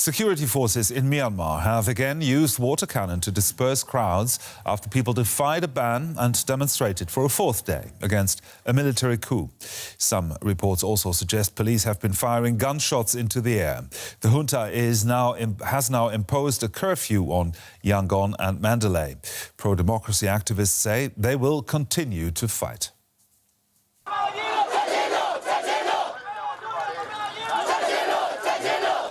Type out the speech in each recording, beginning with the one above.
Security forces in Myanmar have again used water cannon to disperse crowds after people defied a ban and demonstrated for a fourth day against a military coup. Some reports also suggest police have been firing gunshots into the air. The junta has now imposed a curfew on Yangon and Mandalay. Pro-democracy activists say they will continue to fight.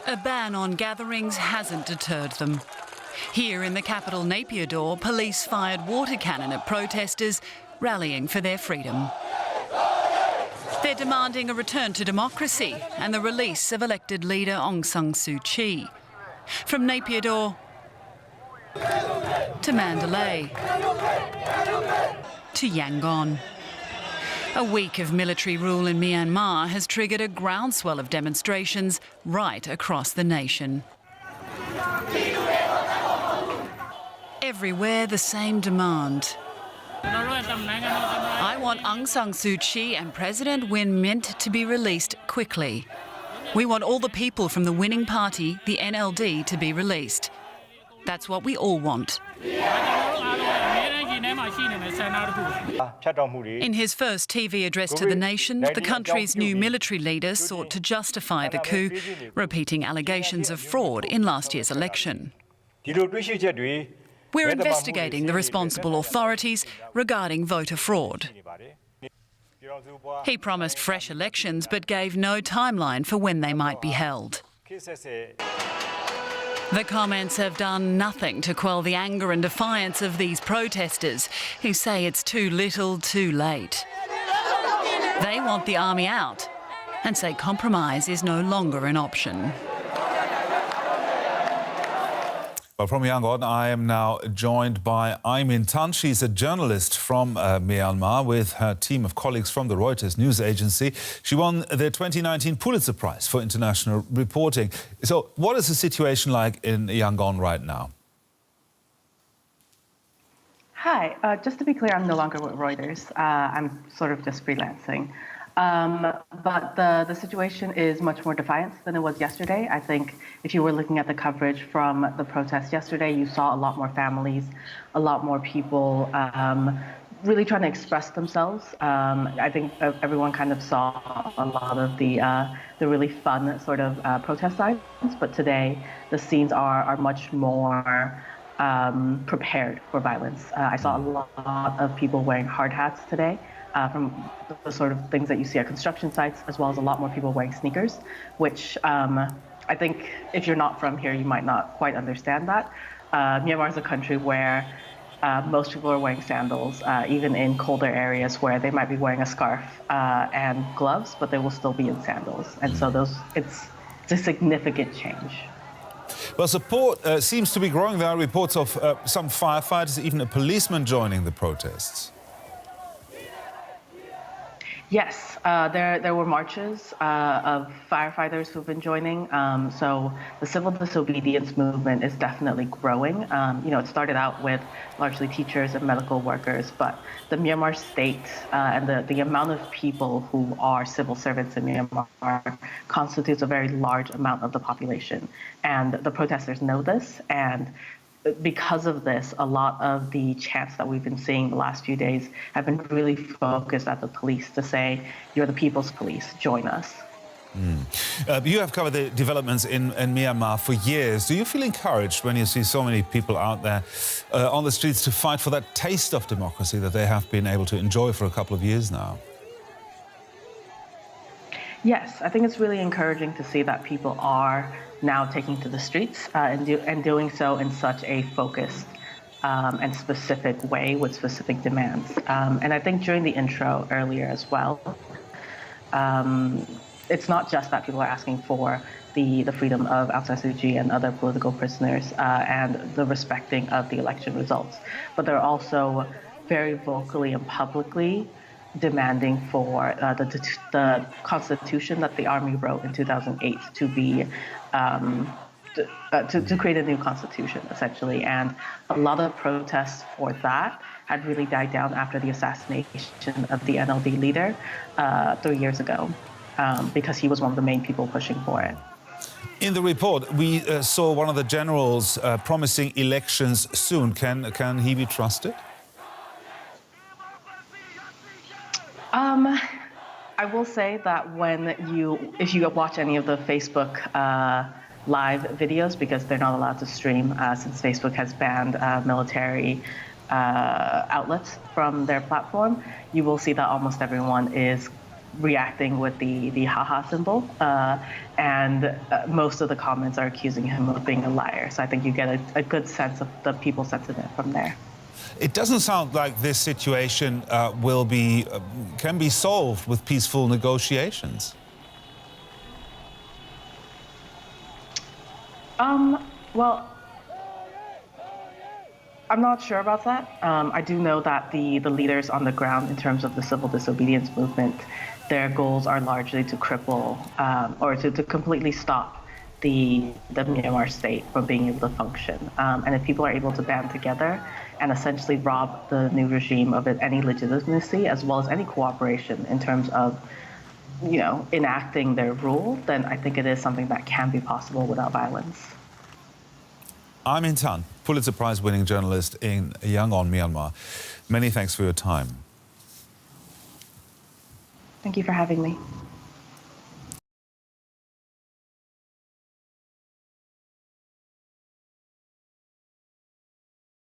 A ban on gatherings hasn't deterred them. Here in the capital Naypyidaw, police fired water cannon at protesters rallying for their freedom. They're demanding a return to democracy and the release of elected leader Aung San Suu Kyi. From Naypyidaw to Mandalay to Yangon. A week of military rule in Myanmar has triggered a groundswell of demonstrations right across the nation. Everywhere the same demand. I want Aung San Suu Kyi and President Win Myint to be released quickly. We want all the people from the winning party, the NLD, to be released. That's what we all want. In his first TV address to the nation, the country's new military leader sought to justify the coup, repeating allegations of fraud in last year's election. We're investigating the responsible authorities regarding voter fraud. He promised fresh elections but gave no timeline for when they might be held. The comments have done nothing to quell the anger and defiance of these protesters who say it's too little, too late. They want the army out and say compromise is no longer an option. Well, from Yangon, I am now joined by Aung Min Tan. She's a journalist from Myanmar with her team of colleagues from the Reuters news agency. She won the 2019 Pulitzer Prize for international reporting. So what is the situation like in Yangon right now? Hi, just to be clear, I'm no longer with Reuters. I'm sort of just freelancing. But the situation is much more defiant than it was yesterday. I think if you were looking at the coverage from the protest yesterday, you saw a lot more families, a lot more people really trying to express themselves. I think everyone kind of saw a lot of the really fun sort of protest signs, but today the scenes are much more prepared for violence. I saw a lot of people wearing hard hats today. From the sort of things that you see at construction sites, as well as a lot more people wearing sneakers, which I think if you're not from here, you might not quite understand that. Myanmar is a country where most people are wearing sandals, even in colder areas where they might be wearing a scarf and gloves, but they will still be in sandals. And so it's a significant change. Well, support seems to be growing. There are reports of some firefighters, even a policeman joining the protests. Yes, there were marches of firefighters who've been joining. So the civil disobedience movement is definitely growing. It started out with largely teachers and medical workers, but the Myanmar state and the amount of people who are civil servants in Myanmar constitutes a very large amount of the population. And the protesters know this, and because of this, a lot of the chants that we've been seeing the last few days have been really focused at the police to say, you're the people's police, join us. You have covered the developments in Myanmar for years. Do you feel encouraged when you see so many people out there on the streets to fight for that taste of democracy that they have been able to enjoy for a couple of years now? Yes, I think it's really encouraging to see that people are now taking to the streets and doing so in such a focused and specific way with specific demands. And I think during the intro earlier as well, it's not just that people are asking for the freedom of Aung San Suu Kyi and other political prisoners and the respecting of the election results, but they're also very vocally and publicly demanding for the constitution that the army wrote in 2008 to be to create a new constitution, essentially. And a lot of protests for that had really died down after the assassination of the NLD leader 3 years ago, because he was one of the main people pushing for it. In the report, we saw one of the generals promising elections soon. Can he be trusted? I will say that if you watch any of the Facebook live videos, because they're not allowed to stream since Facebook has banned military outlets from their platform, you will see that almost everyone is reacting with the haha symbol, and most of the comments are accusing him of being a liar. So I think you get a good sense of the people's sentiment from there. It doesn't sound like this situation can be solved with peaceful negotiations. Well, I'm not sure about that. I do know that the leaders on the ground, in terms of the civil disobedience movement, their goals are largely to cripple or to completely stop the Myanmar state from being able to function. And if people are able to band together and essentially rob the new regime of any legitimacy as well as any cooperation in terms of, enacting their rule, then I think it is something that can be possible without violence. Amin Tan, Pulitzer Prize-winning journalist in Yangon, Myanmar. Many thanks for your time. Thank you for having me.